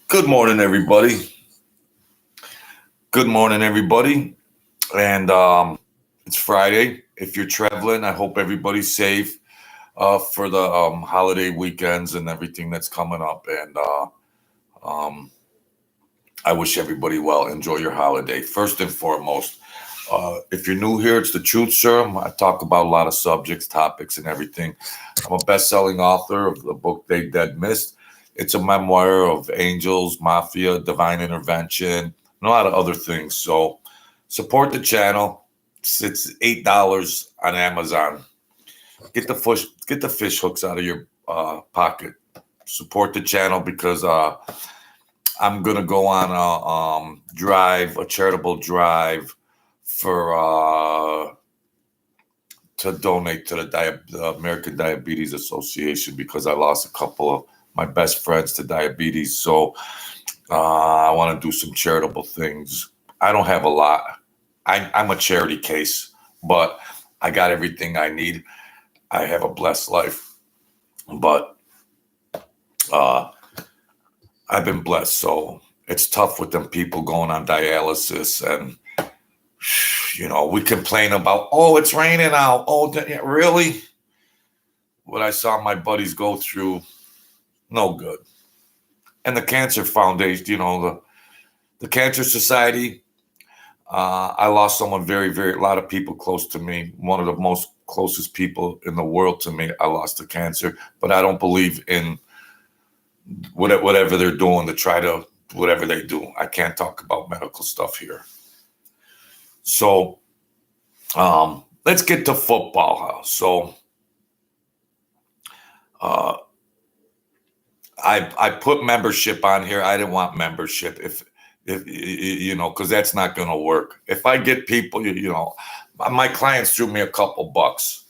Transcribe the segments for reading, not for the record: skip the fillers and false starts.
Good morning, everybody. Good morning, everybody. And it's Friday. If you're traveling, I hope everybody's safe for the holiday weekends and everything that's coming up. And um, I wish everybody well. Enjoy your holiday. First and foremost, if you're new here, it's the Truth Serum. I talk about a lot of subjects, topics, and everything. I'm a best-selling author of the book They Dead Missed. It's a memoir of angels, mafia, divine intervention, and a lot of other things. So support the channel. It's $8 on Amazon. Get the fish hooks out of your pocket. Support the channel because I'm gonna go on a charitable drive for to donate to the American Diabetes Association because I lost a couple of my best friends to diabetes. So I want to do some charitable things. I don't have a lot. I'm a charity case, but I got everything I need. I have a blessed life, but uh, I've been blessed. So it's tough with them people going on dialysis and we complain about, oh, it's raining out. Oh, really? What I saw my buddies go through, no good. And the Cancer Foundation, the Cancer Society, I lost someone very, very, a lot of people close to me. One of the most closest people in the world to me, I lost to cancer. But I don't believe in whatever they're doing to try to, whatever they do. I can't talk about medical stuff here. So let's get to football. So I put membership on here. I didn't want membership if because that's not going to work. If I get people, my clients threw me a couple bucks.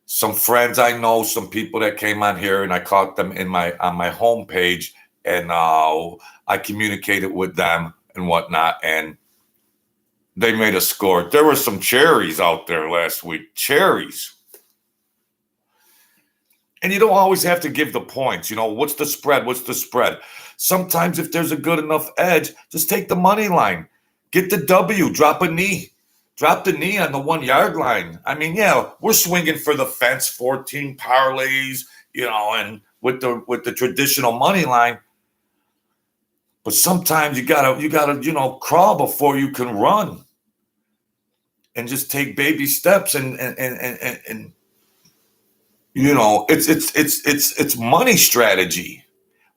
Some friends I know, some people that came on here, and I caught them on my homepage, and I communicated with them and whatnot, and they made a score. There were some cherries out there last week. Cherries. And you don't always have to give the points. What's the spread? What's the spread? Sometimes if there's a good enough edge, just take the money line. Get the W. Drop a knee. Drop the knee on the 1 yard line. I mean, yeah, we're swinging for the fence, 14 parlays, and with the traditional money line. But sometimes you gotta crawl before you can run, and just take baby steps and it's money strategy.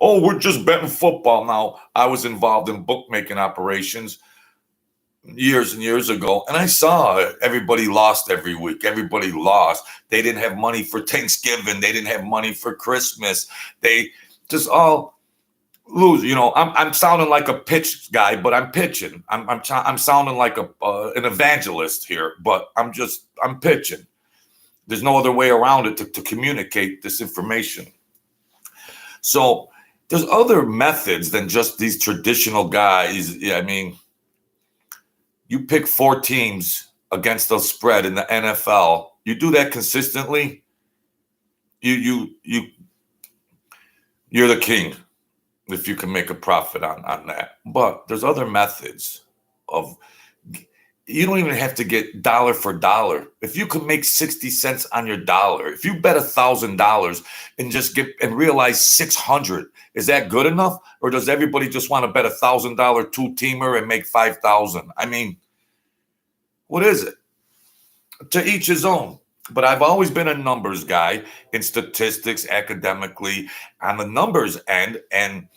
Oh, we're just betting football now. I was involved in bookmaking operations years and years ago, and I saw everybody lost every week. Everybody lost. They didn't have money for Thanksgiving. They didn't have money for Christmas. They just all lose. I'm sounding like a pitch guy, but I'm pitching. I'm sounding like an evangelist here, but I'm pitching. There's no other way around it to communicate this information. So there's other methods than just these traditional guys. I mean, you pick 4 teams against the spread in the NFL. You do that consistently. You're the king if you can make a profit on that. But there's other methods of. You don't even have to get dollar for dollar. If you can make 60 cents on your dollar, if you bet $1,000 and just realize 600, is that good enough? Or does everybody just want to bet $1,000 2-teamer and make 5,000? I mean, what is it? To each his own. But I've always been a numbers guy in statistics, academically, on the numbers end, and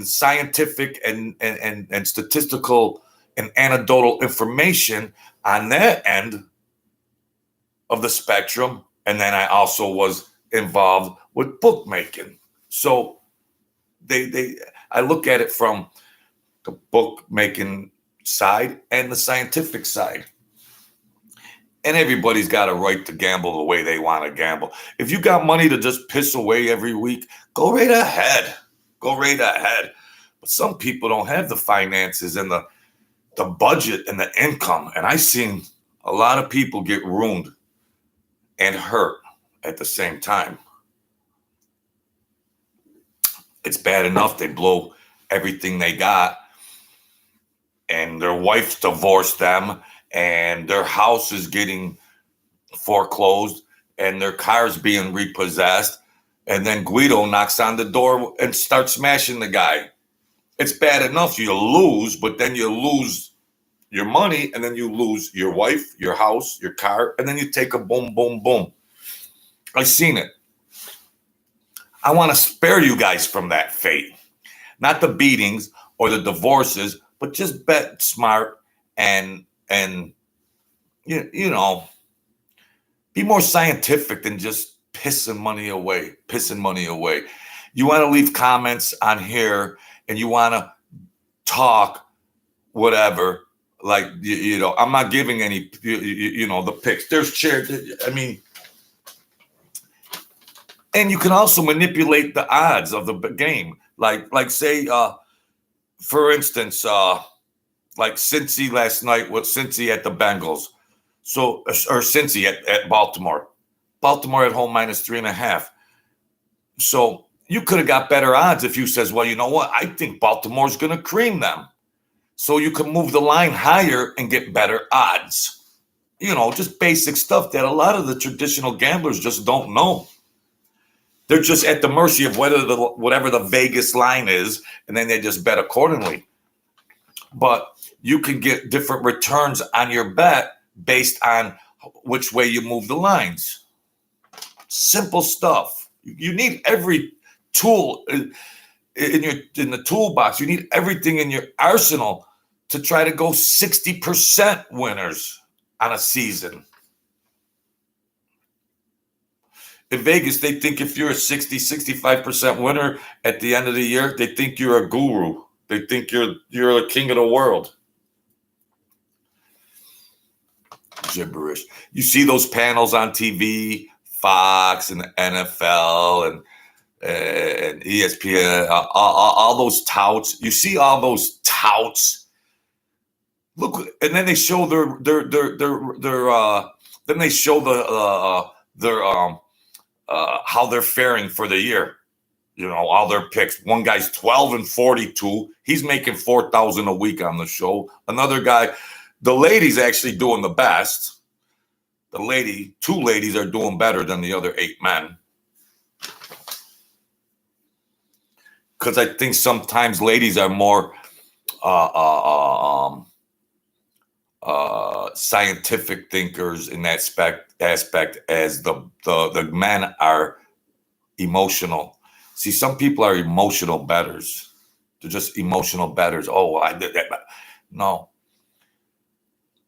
scientific and statistical and anecdotal information on that end of the spectrum. And then I also was involved with bookmaking. So I look at it from the bookmaking side and the scientific side. And everybody's got a right to gamble the way they want to gamble. If you got money to just piss away every week, go right ahead. Go right ahead. But some people don't have the finances and the budget and the income. And I've seen a lot of people get ruined and hurt at the same time. It's bad enough they blow everything they got, and their wife divorced them, and their house is getting foreclosed, and their car's being repossessed, and then Guido knocks on the door and starts smashing the guy. It's bad enough you lose, but then you lose your money, and then you lose your wife, your house, your car, and then you take a boom, boom, boom. I've seen it. I want to spare you guys from that fate. Not the beatings or the divorces, but just bet smart and you know, be more scientific than just pissing money away. You want to leave comments on here and you want to talk whatever. Like, you know, I'm not giving any, you know, the picks. There's chairs. I mean, and you can also manipulate the odds of the game. Like say, for instance, like Cincy last night with Cincy at the Bengals. So, or Cincy at Baltimore. Baltimore at home -3.5. So you could have got better odds if you says, well, you know what? I think Baltimore's going to cream them. So you can move the line higher and get better odds. You know, just basic stuff that a lot of the traditional gamblers just don't know. They're just at the mercy of whatever the Vegas line is, and then they just bet accordingly. But you can get different returns on your bet based on which way you move the lines. Simple stuff. You need every tool in the toolbox. You need everything in your arsenal to try to go 60% winners on a season. In Vegas, they think if you're a 65% winner at the end of the year, they think you're a guru. They think you're the king of the world. Gibberish. You see those panels on TV, Fox and the NFL and ESPN, all those touts. You see all those touts. Look, and then they show then they show how they're faring for the year. You know, all their picks. One guy's 12-42. He's making $4,000 a week on the show. Another guy, the lady's actually doing the best. Two ladies are doing better than the other 8 men. Because I think sometimes ladies are more scientific thinkers in that aspect as the men are emotional. See, some people are emotional bettors. They're just emotional bettors. Oh, I did that. No.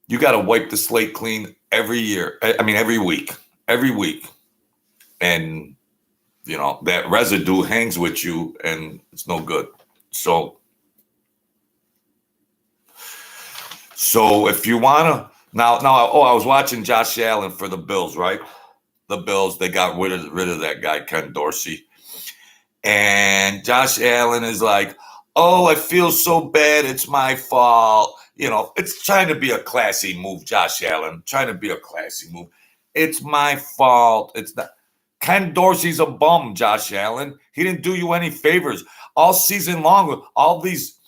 You got to wipe the slate clean every year. I mean, every week. And, you know, that residue hangs with you and it's no good. So if you want to, now, I was watching Josh Allen for the Bills, right? The Bills, they got rid of that guy, Ken Dorsey. And Josh Allen is like, oh, I feel so bad. It's my fault. You know, it's trying to be a classy move, Josh Allen, trying to be a classy move. It's my fault. It's not. Ken Dorsey's a bum, Josh Allen. He didn't do you any favors all season long. All these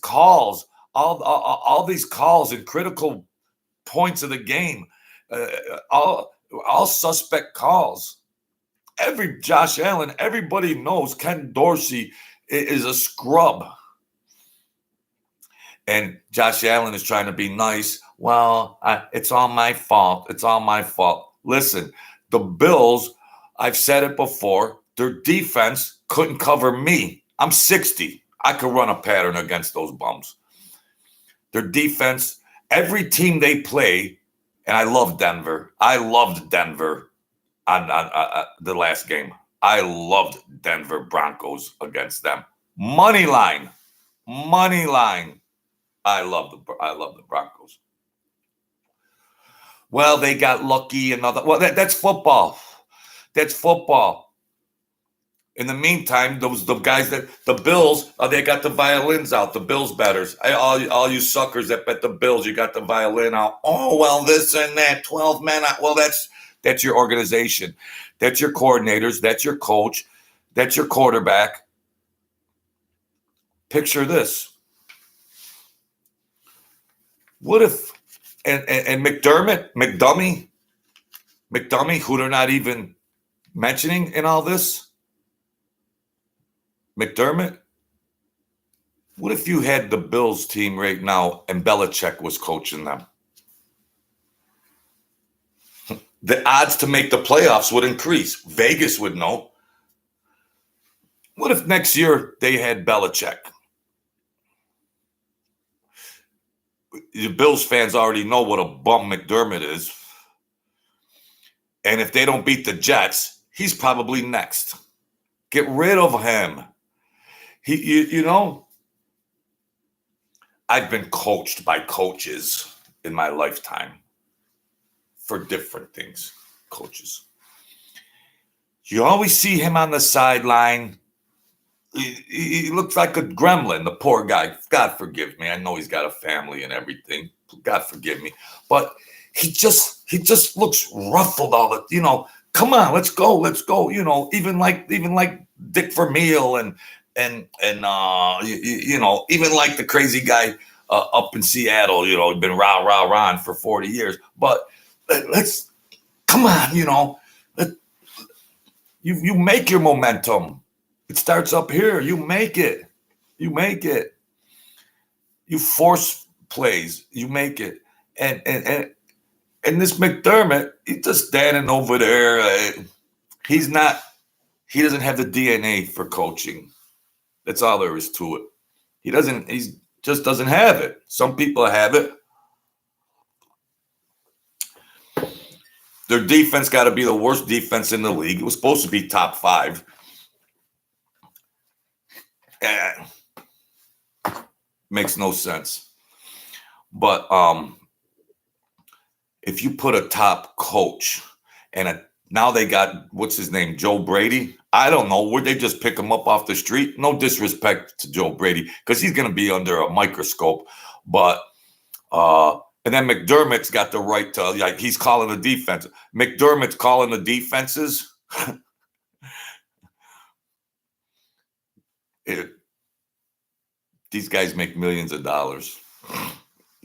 calls, all these calls in critical points of the game, all suspect calls. Josh Allen, everybody knows Ken Dorsey is a scrub. And Josh Allen is trying to be nice. Well, it's all my fault. It's all my fault. Listen, the Bills, I've said it before, their defense couldn't cover me. I'm 60. I could run a pattern against those bums. Their defense, every team they play, and I love Denver. I loved Denver on the last game. I loved Denver Broncos against them. Money line. I love the Broncos. Well, they got lucky and other. Well, that's football. That's football. In the meantime, the guys the Bills, they got the violins out. The Bills bettors. All you suckers that bet the Bills, you got the violin out. Oh well, this and that. 12 men out. Well, that's your organization. That's your coordinators. That's your coach. That's your quarterback. Picture this. What if, and McDummy, who they're not even mentioning in all this, McDermott, what if you had the Bills team right now and Belichick was coaching them? The odds to make the playoffs would increase. Vegas would know. What if next year they had Belichick? The Bills fans already know what a bum McDermott is. And if they don't beat the Jets, he's probably next. Get rid of him. You know, I've been coached by coaches in my lifetime for different things. Coaches. You always see him on the sideline. He looks like a gremlin, the poor guy. God forgive me. I know he's got a family and everything. God forgive me. But he just looks ruffled all the, you know, come on, let's go. You know, even like Dick Vermeil and you know, even like the crazy guy up in Seattle, you know, been rah for 40 years. But let's come on, you know, you make your momentum. It starts up here. You make it. You force plays. You make it. And this McDermott, he's just standing over there. He doesn't have the DNA for coaching. That's all there is to it. He just doesn't have it. Some people have it. Their defense got to be the worst defense in the league. It was supposed to be top 5. Makes no sense. But if you put a top coach and now they got, what's his name, Joe Brady? I don't know. Would they just pick him up off the street? No disrespect to Joe Brady because he's going to be under a microscope. But and then McDermott's got the right to, like, he's calling the defense. McDermott's calling the defenses. These guys make millions of dollars.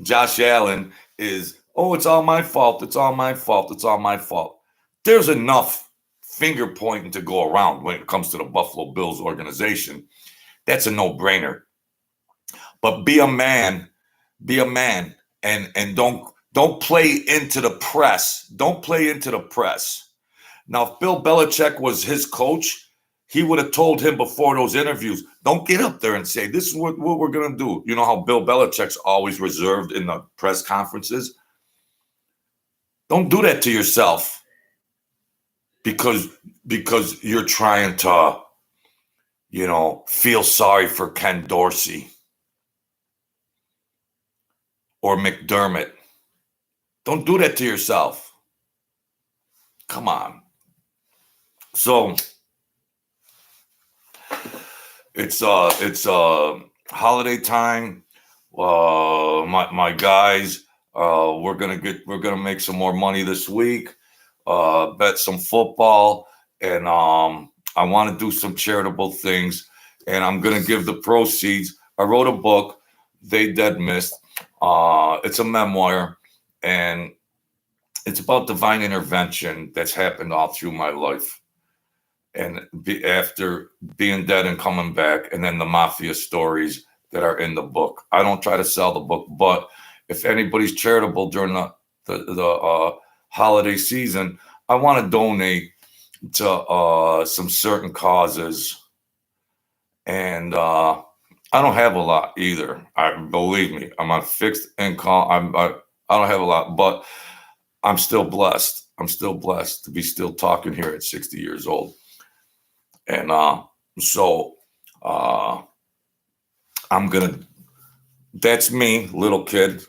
Josh Allen is, it's all my fault. It's all my fault. It's all my fault. There's enough finger pointing to go around when it comes to the Buffalo Bills organization. That's a no-brainer. But be a man, and don't play into the press. Don't play into the press. Now, if Bill Belichick was his coach, he would have told him before those interviews, don't get up there and say, this is what we're going to do. You know how Bill Belichick's always reserved in the press conferences? Don't do that to yourself because you're trying to, you know, feel sorry for Ken Dorsey or McDermott. Don't do that to yourself. Come on. So it's holiday time. My guys, we're gonna make some more money this week. Bet some football, and I want to do some charitable things, and I'm gonna give the proceeds. I wrote a book, They Dead Missed. It's a memoir, and it's about divine intervention that's happened all through my life. And after being dead and coming back, and then the mafia stories that are in the book. I don't try to sell the book, but if anybody's charitable during the holiday season, I want to donate to some certain causes. And I don't have a lot either. Believe me, I'm on fixed income. I don't have a lot, but I'm still blessed. I'm still blessed to be still talking here at 60 years old. And so that's me, little kid.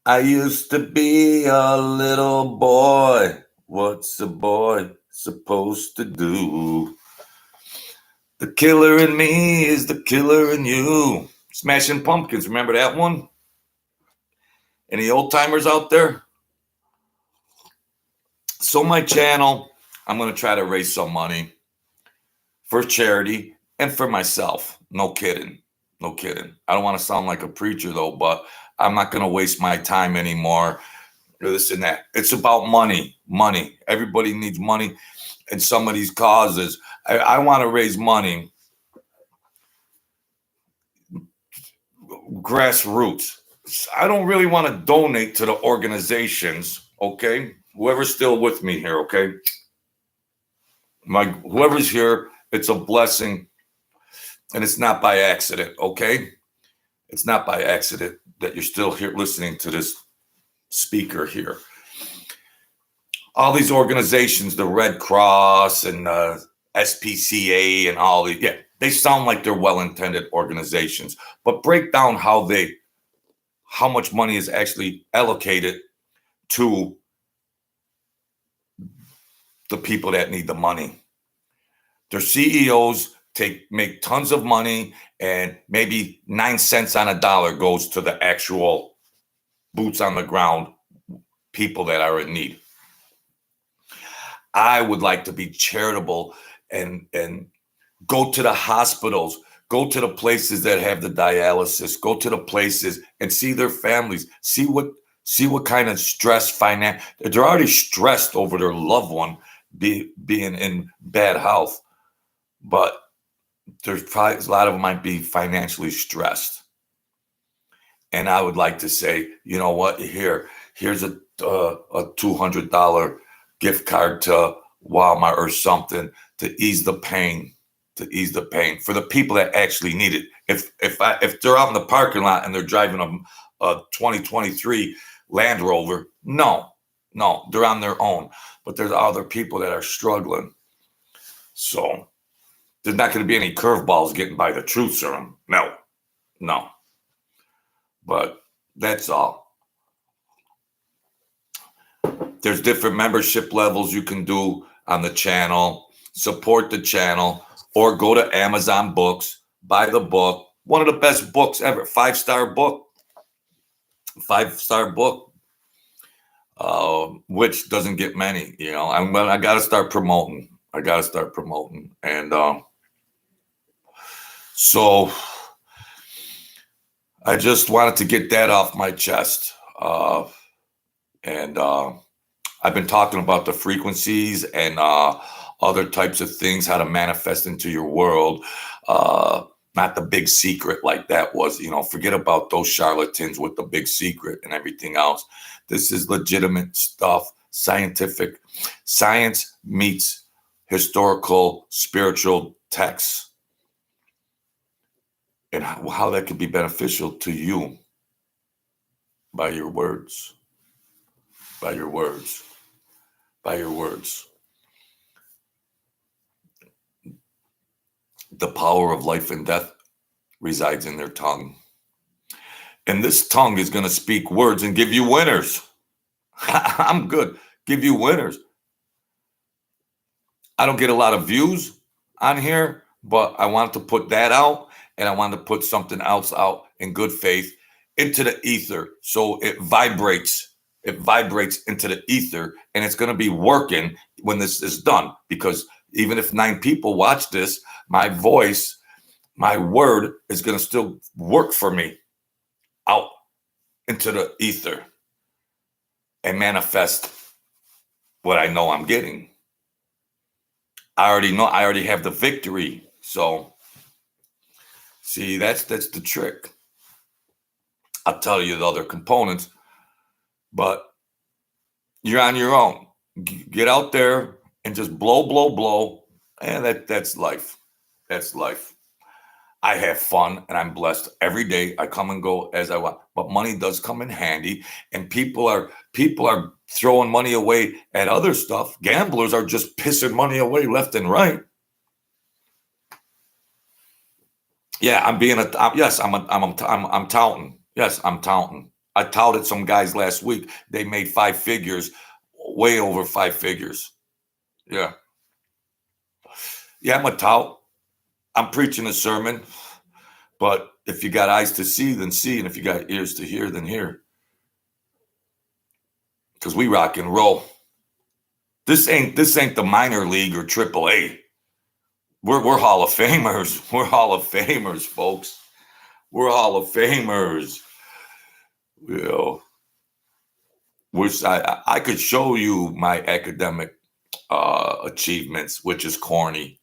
I used to be a little boy. What's a boy supposed to do? The killer in me is the killer in you. Smashing Pumpkins, remember that one? Any old timers out there? So my channel, I'm going to try to raise some money for charity and for myself. No kidding. No kidding. I don't want to sound like a preacher though, but I'm not going to waste my time anymore. This and that. It's about money. Money. Everybody needs money in some of these causes. I want to raise money. Grassroots. I don't really want to donate to the organizations. Okay. Whoever's still with me here. Okay. Whoever's here, it's a blessing. And it's not by accident. Okay. It's not by accident that you're still here listening to this speaker here. All these organizations, the Red Cross and SPCA and all these, yeah, they sound like they're well-intended organizations, but break down how much money is actually allocated to the people that need the money. Their CEOs make tons of money, and maybe 9 cents on a dollar goes to the actual boots on the ground people that are in need. I would like to be charitable and go to the hospitals, go to the places that have the dialysis, go to the places and see their families, see what kind of stress they're already stressed over their loved one being in bad health, but there's probably a lot of them might be financially stressed. And I would like to say, you know what, here's a $200 gift card to Walmart or something to ease the pain for the people that actually need it. If they're out in the parking lot and they're driving a 2023 Land Rover, no, they're on their own. But there's other people that are struggling. So there's not going to be any curveballs getting by the truth serum. No. But that's all. There's different membership levels you can do on the channel. Support the channel, or go to Amazon Books, buy the book. One of the best books ever. 5-star book. 5-star book. Which doesn't get many, you know. I got to start promoting. And so I just wanted to get that off my chest. And I've been talking about the frequencies and other types of things, how to manifest into your world. Not the big secret like that was, you know, forget about those charlatans with the big secret and everything else. This is legitimate stuff, scientific. Science meets historical, spiritual texts, and how that could be beneficial to you by your words. By your words. The power of life and death resides in their tongue. And this tongue is going to speak words and give you winners. I'm good. Give you winners. I don't get a lot of views on here, but I want to put that out, and I want to put something else out in good faith into the ether, so it vibrates. It vibrates into the ether, and it's going to be working when this is done, because even if 9 people watch this, my voice, my word is going to still work for me out into the ether and manifest what I know I'm getting. I already have the victory. So see, that's the trick. I'll tell you the other components, but you're on your own. Get out there and just blow. And that's life. That's life. I have fun and I'm blessed every day. I come and go as I want, but money does come in handy, and people are throwing money away at other stuff. Gamblers are just pissing money away left and right. Yeah, I'm touting. Yes, I'm touting. I touted some guys last week. They made 5 figures, way over 5 figures. Yeah. Yeah, I'm a tout. I'm preaching a sermon, but if you got eyes to see, then see. And if you got ears to hear, then hear. Because we rock and roll. This ain't the minor league or AAA. We're Hall of Famers. We're Hall of Famers, folks. We're Hall of Famers. You know, which I could show you my academic achievements, which is corny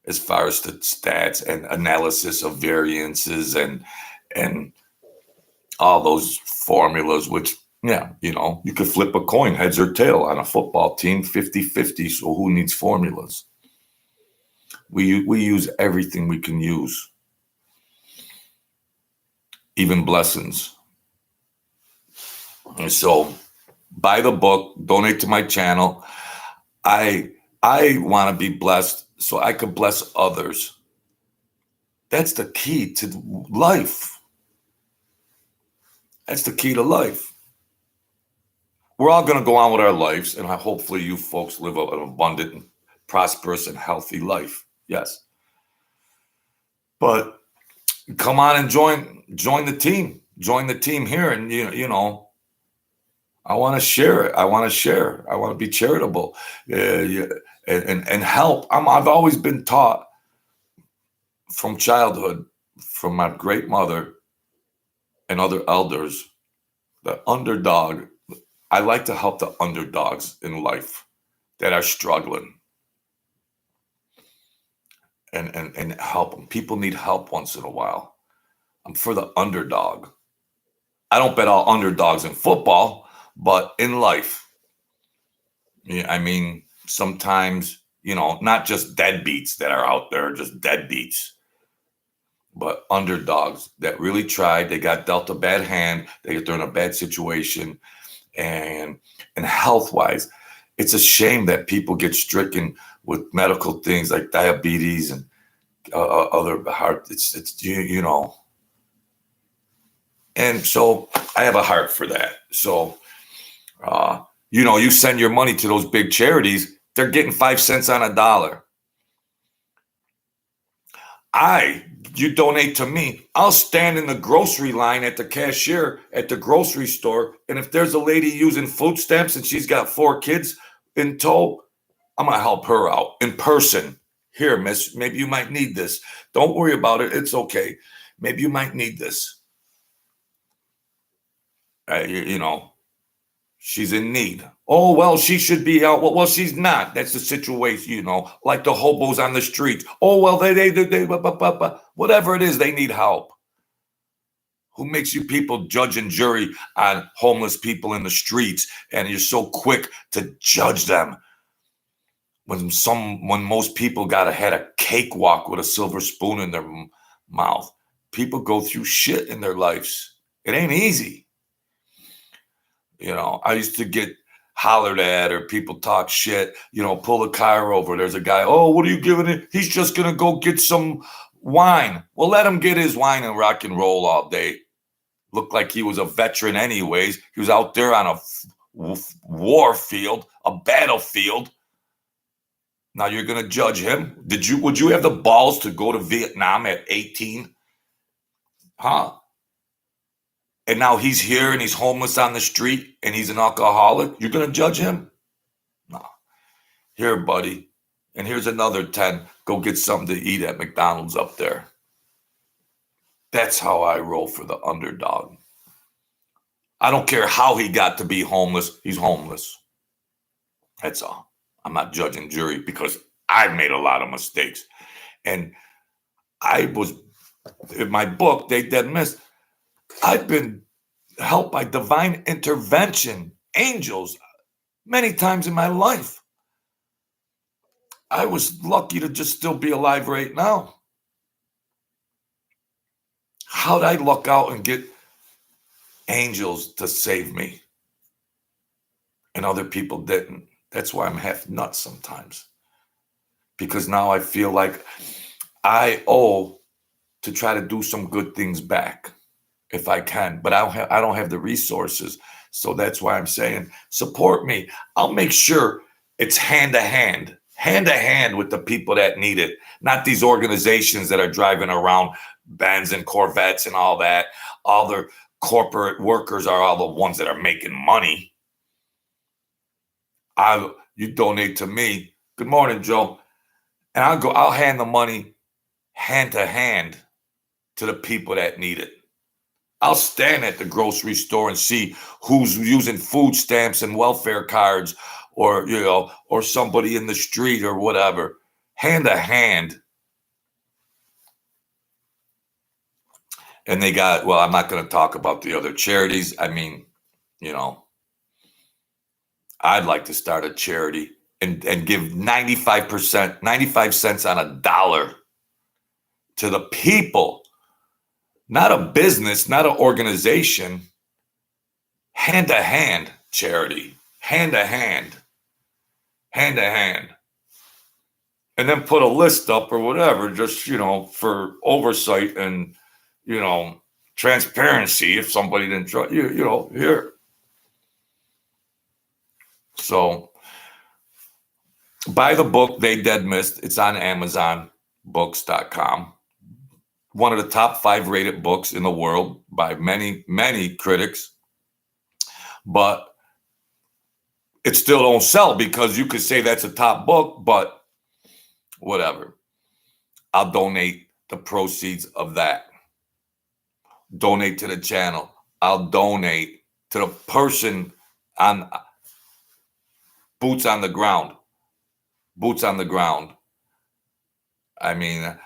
as far as the stats and analysis of variances and all those formulas, which, yeah, you could flip a coin, heads or tail, on a football team, 50-50. So who needs formulas? We use everything we can use, even blessings. And so buy the book, donate to my channel. I want to be blessed so I could bless others. That's the key to life. That's the key to life. We're all going to go on with our lives, and hopefully you folks live an abundant, prosperous, and healthy life. Yes. But come on and join the team. Join the team here, and I want to share it. I want to share. I want to be charitable, and help. I've always been taught from childhood, from my great mother and other elders, the underdog. I like to help the underdogs in life that are struggling, and help them. People need help once in a while. I'm for the underdog. I don't bet all underdogs in football, but in life. Yeah, I mean, sometimes, not just deadbeats that are out there, just deadbeats, but underdogs that really tried. They got dealt a bad hand. They're in a bad situation, and health-wise, it's a shame that people get stricken with medical things like diabetes and other heart. It's and so I have a heart for that. So, you send your money to those big charities, they're getting 5 cents on a dollar. You donate to me, I'll stand in the grocery line at the cashier at the grocery store, and if there's a lady using food stamps and she's got 4 kids in tow, I'm going to help her out in person. Here, miss, maybe you might need this. Don't worry about it. It's okay. Maybe you might need this. She's in need. Oh, well, she should be out. Well, she's not. That's the situation, like the hobos on the street. Oh, well, they whatever it is, they need help. Who makes you people judge and jury on homeless people in the streets, and you're so quick to judge them when most people had a cakewalk with a silver spoon in their mouth? People go through shit in their lives. It ain't easy. I used to get hollered at, or people talk shit, pull a car over. There's a guy, oh, what are you giving it? He's just going to go get some wine. Well, let him get his wine and rock and roll all day. Looked like he was a veteran anyways. He was out there on a war field, a battlefield. Now you're going to judge him? Would you have the balls to go to Vietnam at 18? Huh? And now he's here and he's homeless on the street and he's an alcoholic. You're going to judge him? No. Here, buddy. And here's another 10. Go get something to eat at McDonald's up there. That's how I roll for the underdog. I don't care how he got to be homeless. He's homeless. That's all. I'm not judging jury because I've made a lot of mistakes. And in my book, They Dead Missed, I've been helped by divine intervention, angels, many times in my life. I was lucky to just still be alive right now. How'd I luck out and get angels to save me? And other people didn't. That's why I'm half nuts sometimes. Because now I feel like I owe to try to do some good things back, if I can, but I don't have the resources. So that's why I'm saying, support me. I'll make sure it's hand to hand with the people that need it, not these organizations that are driving around Benz and Corvettes and all that. All the corporate workers are all the ones that are making money. You donate to me. Good morning, Joe. And I'll hand the money hand to hand to the people that need it. I'll stand at the grocery store and see who's using food stamps and welfare cards, or, you know, or somebody in the street or whatever, hand to hand. And they got, well, I'm not going to talk about the other charities. I mean, you know, I'd like to start a charity and give 95%, 95 cents on a dollar to the people, not a business, not an organization. Hand to hand charity, hand to hand, hand to hand. And then put a list up or whatever, just, you know, for oversight and, you know, transparency if somebody didn't trust you, you know, here. So buy the book, They Dead Missed. It's on AmazonBooks.com. One of the top 5 rated books in the world by many, many critics. But it still don't sell because you could say that's a top book, but whatever. I'll donate the proceeds of that. Donate to the channel. I'll donate to the person on boots on the ground. Boots on the ground. I mean,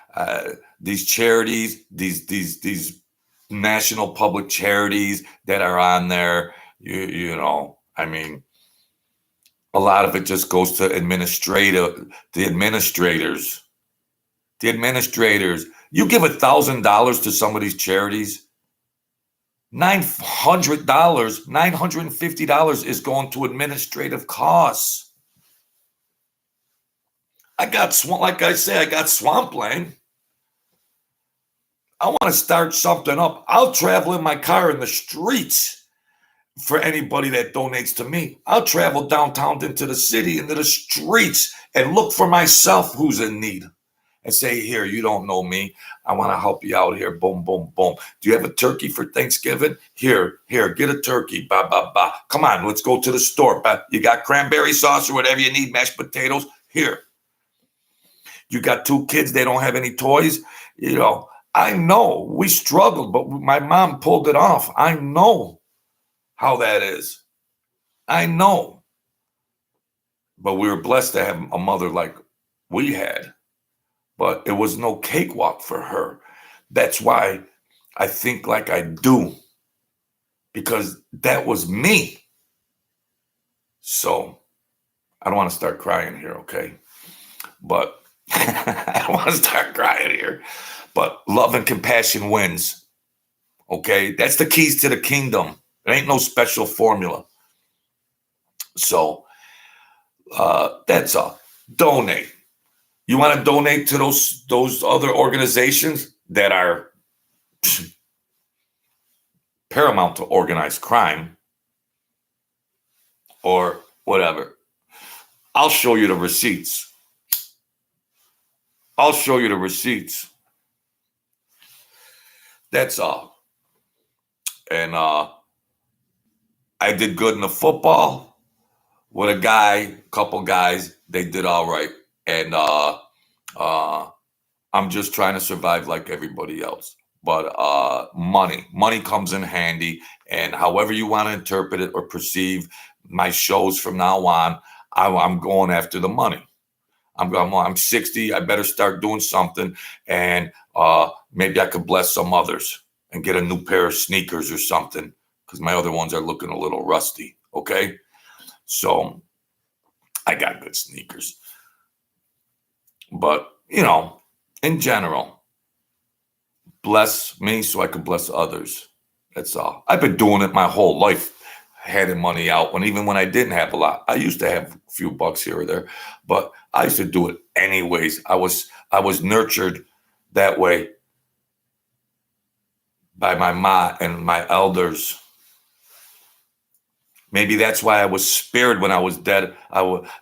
these charities, these national public charities that are on there, you know, I mean, a lot of it just goes to the administrators. The administrators. You give $1,000 to some of these charities, $900, $950 is going to administrative costs. I got, like I say, I got swampland. I want to start something up. I'll travel in my car in the streets for anybody that donates to me. I'll travel downtown into the city, into the streets, and look for myself who's in need. And say, here, you don't know me. I want to help you out here. Boom, boom, boom. Do you have a turkey for Thanksgiving? Here, get a turkey. Ba, ba, ba. Come on, let's go to the store. You got cranberry sauce or whatever you need, mashed potatoes? Here. You got 2 kids, they don't have any toys? You know, I know we struggled, but my mom pulled it off. I know how that is. I know. But we were blessed to have a mother like we had. But it was no cakewalk for her. That's why I think like I do. Because that was me. So I don't want to start crying here, okay? But I don't want to start crying here. But love and compassion wins. Okay? That's the keys to the kingdom. There ain't no special formula. So that's all. Donate. You want to donate to those other organizations that are paramount to organized crime or whatever. I'll show you the receipts. I'll show you the receipts. That's all. And I did good in the football with a couple guys. They did all right. And I'm just trying to survive like everybody else. But money comes in handy. And however you want to interpret it or perceive my shows from now on, I'm going after the money. I'm 60. I better start doing something. And maybe I could bless some others and get a new pair of sneakers or something, because my other ones are looking a little rusty. Okay. So I got good sneakers. But, you know, in general, bless me so I can bless others. That's all. I've been doing it my whole life, handing money out even when I didn't have a lot. I used to have a few bucks here or there, but I used to do it anyways. I was nurtured that way by my ma and my elders. Maybe that's why I was spared when I was dead.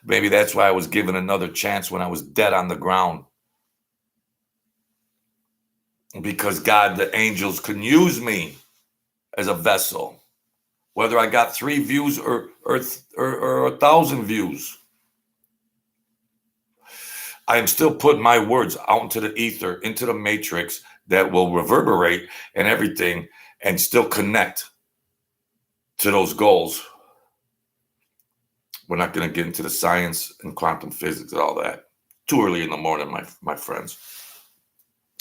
Maybe that's why I was given another chance when I was dead on the ground. Because God, the angels, can use me as a vessel, whether I got 3 views or 1,000 views. I am still putting my words out into the ether, into the matrix, that will reverberate and everything and still connect to those goals. We're not going to get into the science and quantum physics and all that. Too early in the morning, my friends.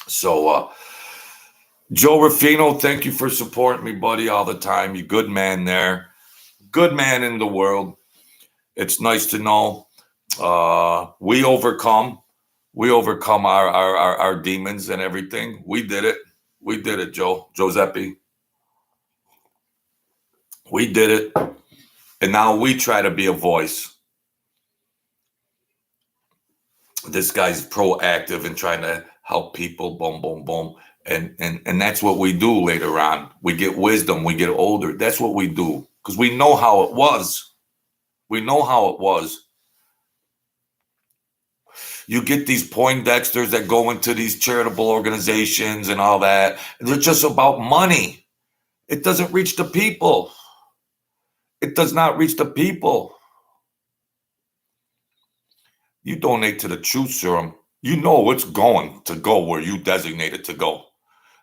So, Joe Ruffino, thank you for supporting me, buddy, all the time. You good man there. Good man in the world. It's nice to know we overcome our demons and everything. We did it, Giuseppe. We did it. And now we try to be a voice. This guy's proactive and trying to help people, boom, boom, boom. And that's what we do later on. We get wisdom, we get older. That's what we do. Because we know how it was. We know how it was. You get these Poindexters that go into these charitable organizations and all that. They're just about money. It doesn't reach the people. It does not reach the people. You donate to the Truth Serum, you know it's going to go where you designate it to go.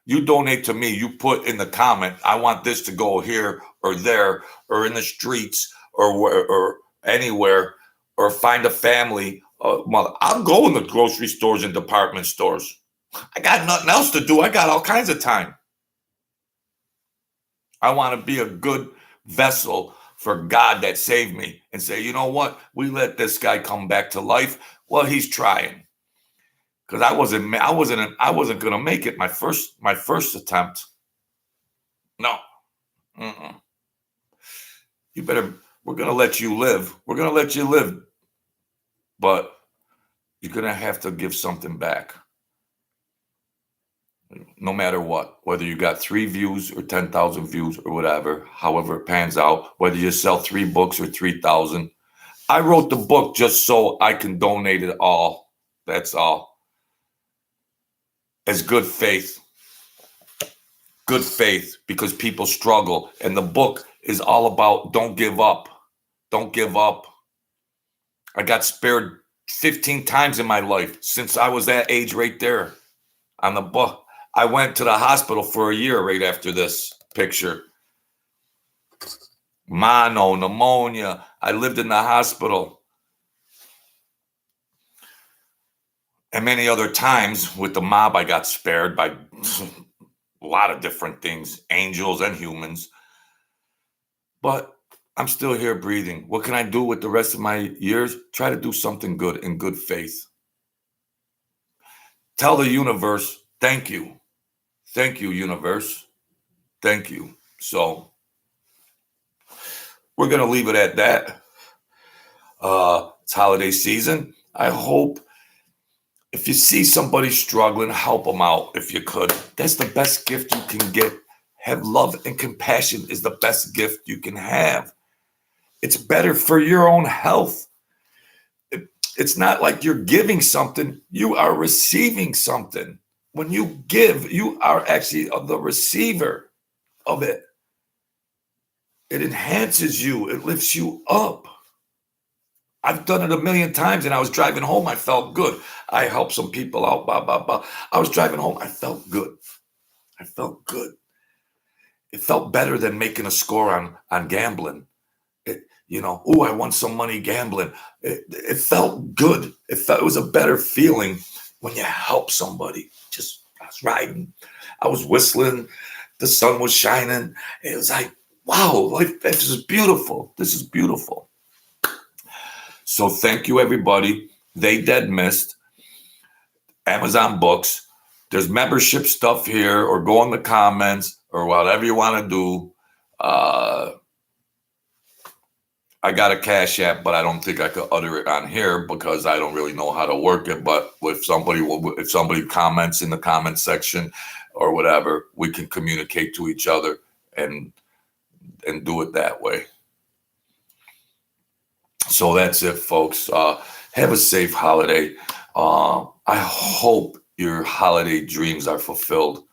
You donate to me, you put in the comment, I want this to go here or there or in the streets or anywhere, or find a family. I'll go in the grocery stores and department stores. I got nothing else to do. I got all kinds of time. I want to be a good vessel for God that saved me and say, you know what? We let this guy come back to life. Well, he's trying. Because I wasn't going to make it my first attempt. No. You better, we're going to let you live. We're going to let you live. But you're going to have to give something back. No matter what, whether you got 3 views or 10,000 views or whatever, however it pans out, whether you sell 3 books or 3,000. I wrote the book just so I can donate it all. That's all. As good faith. Good faith, because people struggle. And the book is all about don't give up. Don't give up. I got spared 15 times in my life since I was that age right there on the book. I went to the hospital for a year right after this picture. Mono, pneumonia. I lived in the hospital. And many other times with the mob, I got spared by a lot of different things, angels and humans. But I'm still here breathing. What can I do with the rest of my years? Try to do something good in good faith. Tell the universe, thank you. Thank you, universe. Thank you. So we're going to leave it at that. It's holiday season. I hope if you see somebody struggling, help them out if you could. That's the best gift you can get. Have love and compassion is the best gift you can have. It's better for your own health. It's not like you're giving something. You are receiving something. When you give, you are actually the receiver of it. It enhances you. It lifts you up. I've done it a million times, and I was driving home. I felt good. I helped some people out. Blah, blah, blah. I was driving home. I felt good. I felt good. It felt better than making a score on gambling. I won some money gambling. It felt good. It was a better feeling when you help somebody. I was riding. I was whistling. The sun was shining. It was like, wow, life, this is beautiful. This is beautiful. So thank you, everybody. They Dead Missed. Amazon Books. There's membership stuff here, or go in the comments, or whatever you want to do. I got a Cash App, but I don't think I could utter it on here because I don't really know how to work it. But if somebody comments in the comment section or whatever, we can communicate to each other and do it that way. So that's it, folks. Have a safe holiday. I hope your holiday dreams are fulfilled.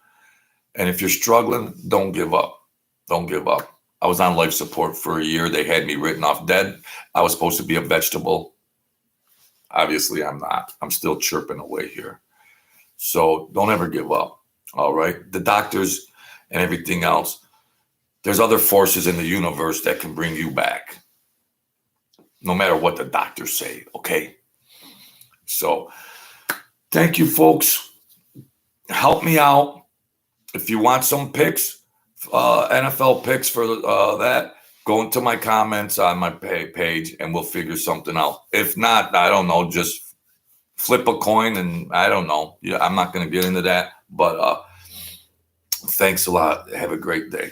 And if you're struggling, don't give up. Don't give up. I was on life support for a year. They had me written off dead. I was supposed to be a vegetable. Obviously, I'm not. I'm still chirping away here. So don't ever give up. All right. The doctors and everything else. There's other forces in the universe that can bring you back, no matter what the doctors say. Okay. So thank you, folks. Help me out. If you want some picks, NFL picks for that, go into my comments on my page and we'll figure something out. If not, I don't know, just flip a coin and I don't know. Yeah, I'm not going to get into that, but thanks a lot. Have a great day.